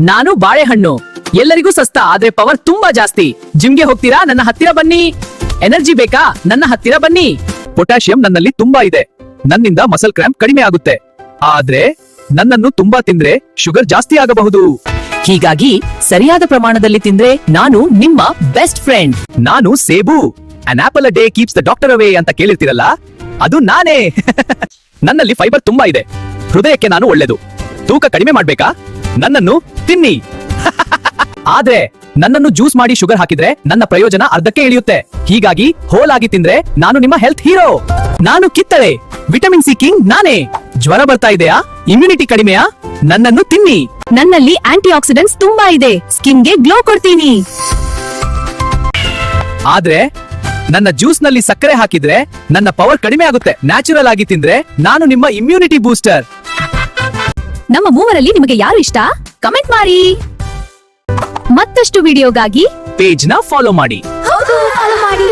ನಾನು ಬಾಳೆಹಣ್ಣು. ಎಲ್ಲರಿಗೂ ಸಸ್ತ, ಆದ್ರೆ ಪವರ್ ತುಂಬಾ ಜಾಸ್ತಿ. ಜಿಮ್ಗೆ ಹೋಗ್ತೀರಾ? ನನ್ನ ಹತ್ತಿರ ಬನ್ನಿ. ಎನರ್ಜಿ ಬೇಕಾ? ನನ್ನ ಹತ್ತಿರ ಬನ್ನಿ. ಪೊಟ್ಯಾಷಿಯಂ ನನ್ನಲ್ಲಿ ತುಂಬಾ ಇದೆ, ನನ್ನಿಂದ ಮಸಲ್ ಕ್ರ್ಯಾಂಪ್ ಕಡಿಮೆ ಆಗುತ್ತೆ. ಆದ್ರೆ ನನ್ನನ್ನು ತುಂಬಾ ತಿಂದ್ರೆ ಶುಗರ್ ಜಾಸ್ತಿ ಆಗಬಹುದು. ಹೀಗಾಗಿ ಸರಿಯಾದ ಪ್ರಮಾಣದಲ್ಲಿ ತಿಂದ್ರೆ ನಾನು ನಿಮ್ಮ ಬೆಸ್ಟ್ ಫ್ರೆಂಡ್. ನಾನು ಸೇಬು. An apple a day keeps the doctor away ಅಂತ ಕೇಳಿರ್ತೀರಲ್ಲ, ಅದು ನಾನೇ. ನನ್ನಲ್ಲಿ ಫೈಬರ್ ತುಂಬಾ ಇದೆ, ಹೃದಯಕ್ಕೆ ನಾನು ಒಳ್ಳೆದು. ತೂಕ ಕಡಿಮೆ ಮಾಡ್ಬೇಕಾ? ನನ್ನನ್ನು ತಿನ್ನಿ. ಆದ್ರೆ ನನ್ನನ್ನು ಜ್ಯೂಸ್ ಮಾಡಿ ಶುಗರ್ ಹಾಕಿದ್ರೆ ನನ್ನ ಪ್ರಯೋಜನ ಅರ್ಧಕ್ಕೆ ಇಳಿಯುತ್ತೆ. ಹೀಗಾಗಿ ಹೋಲ್ ಆಗಿ ತಿಂದ್ರೆ ನಾನು ನಿಮ್ಮ ಹೆಲ್ತ್ ಹೀರೋ. ನಾನು ಕಿತ್ತಳೆ, ವಿಟಮಿನ್ ಸಿ ಕಿಂಗ್ ನಾನೇ. ಜ್ವರ ಬರ್ತಾ ಇದೆಯಾ? ಇಮ್ಯುನಿಟಿ ಕಡಿಮೆಯಾ? ನನ್ನನ್ನು ತಿನ್ನಿ. ನನ್ನಲ್ಲಿ ಆಂಟಿ ಆಕ್ಸಿಡೆಂಟ್ಸ್ ತುಂಬಾ ಇದೆ, ಸ್ಕಿನ್ಗೆ ಗ್ಲೋ ಕೊಡ್ತೀನಿ. ಆದ್ರೆ ನನ್ನ ಜ್ಯೂಸ್ ನಲ್ಲಿ ಸಕ್ಕರೆ ಹಾಕಿದ್ರೆ ನನ್ನ ಪವರ್ ಕಡಿಮೆ ಆಗುತ್ತೆ. ನ್ಯಾಚುರಲ್ ಆಗಿ ತಿಂದ್ರೆ ನಾನು ನಿಮ್ಮ ಇಮ್ಯುನಿಟಿ ಬೂಸ್ಟರ್. ನಮ್ಮ ಮೂವರಲ್ಲಿ ನಿಮಗೆ ಯಾರು ಇಷ್ಟ? ಕಮೆಂಟ್ ಮಾಡಿ. ಮತ್ತಷ್ಟು ವಿಡಿಯೋಗಾಗಿ ಪೇಜ್ ನ ಫಾಲೋ ಮಾಡಿ. ಫಾಲೋ ಮಾಡಿ.